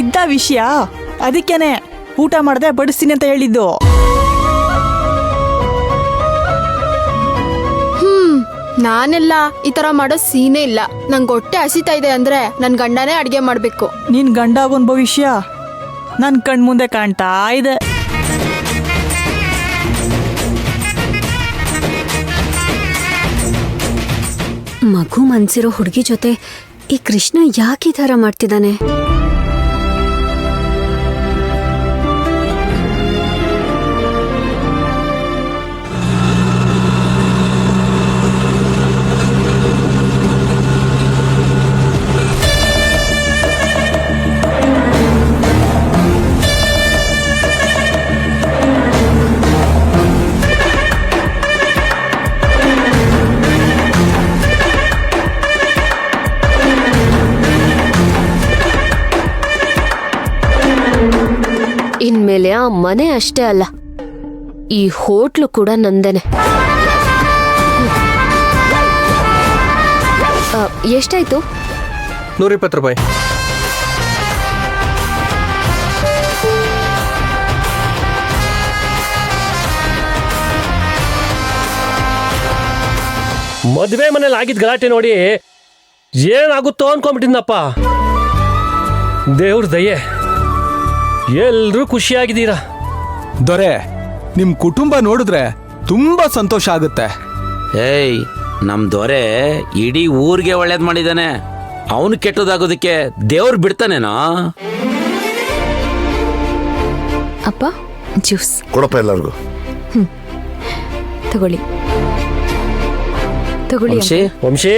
ಇದ್ದ ವಿಷಯ, ಅದಕ್ಕೇನೆ ಊಟ ಮಾಡದೆ ಬಡಿಸ್ತೀನಿ ಅಂತ ಹೇಳಿದ್ದು. ನಾನೆಲ್ಲ ಈ ತರ ಮಾಡೋ ಸೀನೇ ಇಲ್ಲ. ನಂಗೆ ಹೊಟ್ಟೆ ಹಸಿತಾ ಇದೆ ಅಂದ್ರೆ ನನ್ ಗಂಡನೇ ಅಡ್ಗೆ ಮಾಡ್ಬೇಕು. ನಿನ್ ಗಂಡಾಗೊಂದ್ ಭವಿಷ್ಯ ನನ್ ಕಣ್ ಮುಂದೆ ಕಾಣ್ತಾ ಇದೆ. ಮಗು ಮನ್ಸಿರೋ ಹುಡುಗಿ ಜೊತೆ ಈ ಕೃಷ್ಣ ಯಾಕೆ ಈ ಥರ ಮಾಡ್ತಿದ್ದಾನೆ? ಇನ್ಮೇಲೆ ಆ ಮನೆ ಅಷ್ಟೇ ಅಲ್ಲ, ಈ ಹೋಟ್ಲು ಕೂಡ ನಂದೇನೆ. ಎಷ್ಟಾಯ್ತು? 120 ರೂಪಾಯಿ. ಮದುವೆ ಮನೇಲಿ ಆಗಿದ್ ಗಲಾಟೆ ನೋಡಿ ಏನಾಗುತ್ತೋ ಅನ್ಕೊಂಡ್ಬಿಟ್ಟಿದ್ನಪ್ಪ. ದೇವ್ರ ದಯೆ, ಎಲ್ರೂ ಖುಷಿಯಾಗಿದ್ದೀರಾ. ದೊರೆ, ನಿಮ್ ಕುಟುಂಬ ನೋಡಿದ್ರೆ ತುಂಬಾ ಸಂತೋಷ ಆಗುತ್ತೆ. ಏಯ್, ನಮ್ ದೊರೆ ಇಡೀ ಊರಿಗೆ ಒಳ್ಳೇದ್ ಮಾಡಿದಾನೆ. ಅವನು ಕೆಟ್ಟದಾಗೋದಕ್ಕೆ ದೇವ್ರು ಬಿಡ್ತಾನೇನೋ? ಅಪ್ಪ, ಜ್ಯೂಸ್ ಕೊಡಪ್ಪ ಎಲ್ಲರಿಗೂ. ತಗೊಳ್ಳಿ ತಗೊಳ್ಳಿ. ವಂಶಿ,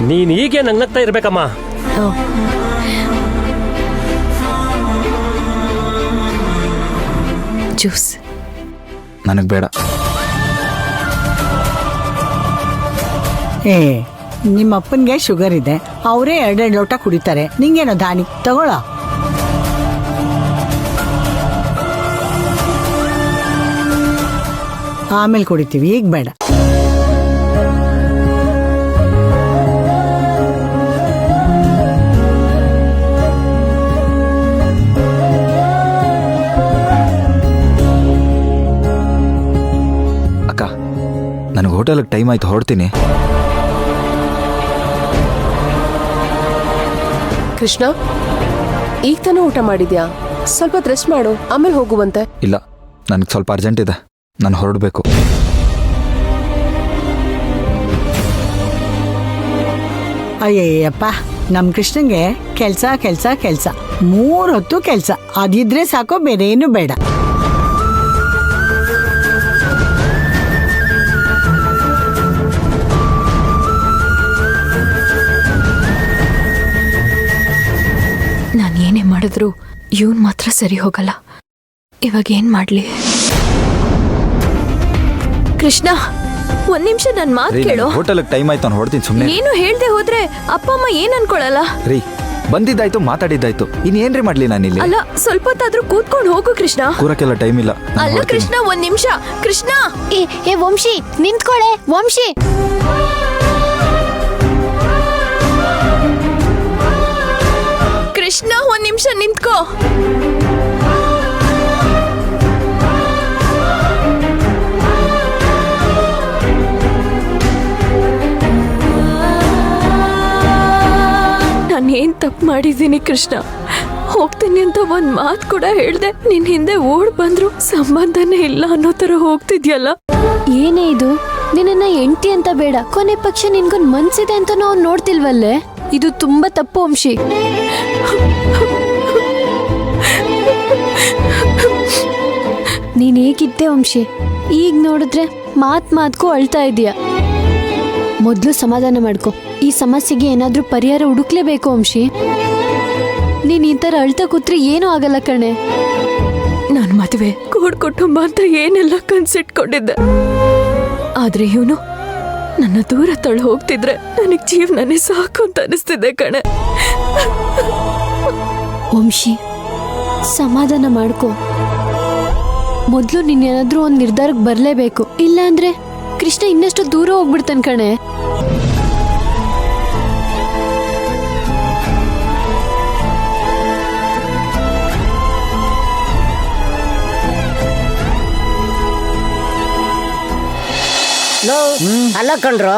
ನೀನ್ ಹೀಗೆ ನಗ್ನಗ್ತಾ ಇರ್ಬೇಕಮ್ಮ. ಜ್ಯೂಸ್ ನನಗ್ ಬೇಡ. ನಿಮ್ಮಪ್ಪನ್ಗೆ ಶುಗರ್ ಇದೆ, ಅವರೇ 2 ಲೋಟ ಕುಡಿತಾರೆ. ನಿಂಗೇನೋ ದಾನಿ ತಗೊಳ್ಳೋ. ಆಮೇಲೆ ಕುಡಿತೀವಿ, ಈಗ ಬೇಡ. ಅಕ್ಕ, ನನಗೆ ಹೋಟೆಲ್ಗೆ ಟೈಮ್ ಆಯ್ತು, ಹೊರಡ್ತೀನಿ. ಕೃಷ್ಣ, ಈಗ ತಾನೇ ಊಟ ಮಾಡಿದ್ಯಾ? ಸ್ವಲ್ಪ ರೆಸ್ಟ್ ಮಾಡು, ಆಮೇಲೆ ಹೋಗುವಂತೆ. ಇಲ್ಲ, ನನಗೆ ಸ್ವಲ್ಪ ಅರ್ಜೆಂಟ್ ಇದೆ, ನಾನು ಹೊರಡಬೇಕು. ಅಯ್ಯಯ್ಯಪ್ಪ, ನಮ್ ಕೃಷ್ಣಂಗೆ ಕೆಲ್ಸ ಕೆಲ್ಸ ಕೆಲ್ಸ, 3 ಹೊತ್ತು ಕೆಲ್ಸ. ಅದಿದ್ರೆ ಸಾಕೋ, ಬೇರೆ ಏನು ಬೇಡ. ನಾನು ಏನೇ ಮಾಡಿದ್ರು ಇವನ್ ಮಾತ್ರ ಸರಿ ಹೋಗಲ್ಲ. ಇವಾಗ ಏನ್ ಮಾಡ್ಲಿ? ಕೃಷ್ಣ, 1 ನಿಮಿಷ ನನ್ ಮಾತು ಕೇಳು. ಹೋಟೆಲ್ಗೆ ಟೈಮ್ ಆಯ್ತು, ನಾನು ಹೊರಡ್ತೀನಿ. ಸುಮ್ಮನೆ ಏನು ಹೇಳ್ದೆ ಹೋದ್ರೆ ಅಪ್ಪ ಅಮ್ಮ ಏನ್ ಅನ್ಕೊಳಲ್ಲ? ರೀ, ಬಂದಿದ್ದಾಯ್ತು, ಮಾತಾಡಿದ್ದಾಯ್ತು, ಇನ್ನೇನ್ರಿ ಮಾಡ್ಲಿ ನಾನಿಲ್ಲಿ? ಅಲ್ಲ, ಸ್ವಲ್ಪ ಹೊತ್ತಾದ್ರೂ ಕೂತ್ಕೊಂಡು ಹೋಗು ಕೃಷ್ಣ. ಕೂರಕ್ಕೆಲ್ಲ ಟೈಮ್ ಇಲ್ಲ. ಅಲ್ಲ ಕೃಷ್ಣ, 1 ನಿಮಿಷ. ಕೃಷ್ಣ, ಏ ವಂಶಿ, ನಿಂತ್ಕೊಳೆ. ವಂಶಿ, ಕೃಷ್ಣ, 1 ನಿಮಿಷ ನಿಂತ್ಕೋ. ನಾನೇನ್ ತಪ್ಪು ಮಾಡಿದ್ದೀನಿ ಕೃಷ್ಣ? ಹೋಗ್ತೀನಿ ಅಂತ 1 ಮಾತು ಕೂಡ ಹೇಳ್ದೆ, ನಿನ್ ಹಿಂದೆ ಓಡ್ ಬಂದ್ರು ಸಂಬಂಧನೇ ಇಲ್ಲ ಅನ್ನೋ ತರ ಹೋಗ್ತಿದ್ಯಲ್ಲ. ಏನೇ ಇದು? ನಿನ್ನ ಹೆಂಡತಿ ಅಂತ ಬೇಡ, ಕೊನೆ ಪಕ್ಷ ನಿನ್ಗೊಂದ್ ಮನ್ಸಿದೆ ಅಂತ ನಾವು ನೋಡ್ತಿಲ್ವಲ್ಲೇ? ಇದು ತುಂಬಾ ತಪ್ಪು ವಂಶಿ. ನೀನ್ ಹೇಗಿದ್ದೆ ವಂಶಿ? ಈಗ ನೋಡಿದ್ರೆ ಮಾತ್ಗೂ ಅಳ್ತಾ ಇದೀಯ. ಮೊದ್ಲು ಸಮಾಧಾನ ಮಾಡ್ಕೊ. ಈ ಸಮಸ್ಯೆಗೆ ಏನಾದ್ರೂ ಪರಿಹಾರ ಹುಡುಕ್ಲೇಬೇಕು ವಂಶಿ. ನೀನ್ ಈ ತರ ಅಳ್ತಾ ಕೂತ್ರೆ ಏನೂ ಆಗಲ್ಲ ಕಣೆ. ನಾನ್ ಮದುವೆ, ಕೂಡ್ ಕುಟುಂಬ ಅಂತ ಏನೆಲ್ಲ ಕನ್ಸಿಟ್ಕೊಂಡಿದ್ದೆ. ಆದ್ರೆ ಇವನು ನನ್ನ ದೂರ ತಳ್ಳಿ ಹೋಗ್ತಿದ್ರೆ ನನಗ್ ಜೀವನನೇ ಸಾಕು ಅಂತ ಅನಿಸ್ತಿದೆ ಕಣೆ. ವಂಶಿ, ಸಮಾಧಾನ ಮಾಡ್ಕೊ. ಮೊದ್ಲು ನೀನೇನಾದ್ರೂ ಒಂದ್ ನಿರ್ಧಾರಕ್ಕೆ ಬರ್ಲೇಬೇಕು. ಇಲ್ಲ ಅಂದ್ರೆ ಕೃಷ್ಣ ಇನ್ನಷ್ಟು ದೂರ ಹೋಗ್ಬಿಡ್ತಾನೆ ಕಣೆ. ಅಲ್ಲ ಕಣ್ರು,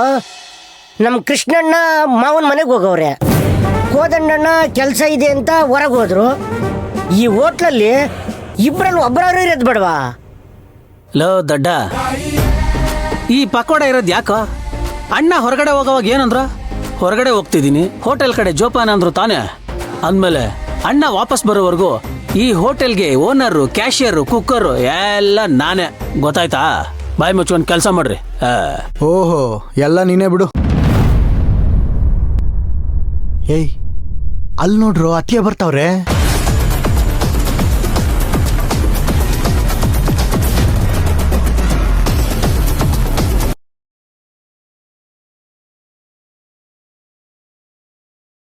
ನಮ್ಮ ಕೃಷ್ಣಣ್ಣ ಮಾವನ ಮನೆಗೆ ಹೋಗವ್ರೆ, ಕೋದಣ್ಣಣ್ಣ ಕೆಲಸ ಇದೆ ಅಂತ ಹೊರಗೆ ಹೋದ್ರು. ಈ ಹೋಟ್ಲಲ್ಲಿ ಇಬ್ಬರಲ್ಲಿ ಒಬ್ಬರಾರು ಇರೋದು ಬೇಡವಾ? ಲೋ ದಡ್ಡ, ಈ ಪಕೋಡ ಇರೋದು ಯಾಕೋ? ಅಣ್ಣ ಹೊರಗಡೆ ಹೋಗೋವಾಗ ಏನಂದ್ರು? ಹೊರಗಡೆ ಹೋಗ್ತಿದ್ದೀನಿ, ಹೋಟೆಲ್ ಕಡೆ ಜೋಪಾನ ಅಂದ್ರು ತಾನೇ. ಅಂದಮೇಲೆ ಅಣ್ಣ ವಾಪಸ್ ಬರೋವರೆಗೂ ಈ ಹೋಟೆಲ್ಗೆ ಓನರು, ಕ್ಯಾಶಿಯರು, ಕುಕ್ಕರು ಎಲ್ಲ ನಾನೇ. ಗೊತ್ತಾಯ್ತಾ? ಬಾಯಿ ಮುಚ್ಕೊಂಡು ಕೆಲಸ ಮಾಡ್ರಿ. ಓಹೋ, ಎಲ್ಲ ನೀನೇ ಬಿಡು. ಏಯ್, ಅಲ್ಲಿ ನೋಡ್ರು, ಅತ್ತಿಗೆ ಬರ್ತಾವ್ರೆ.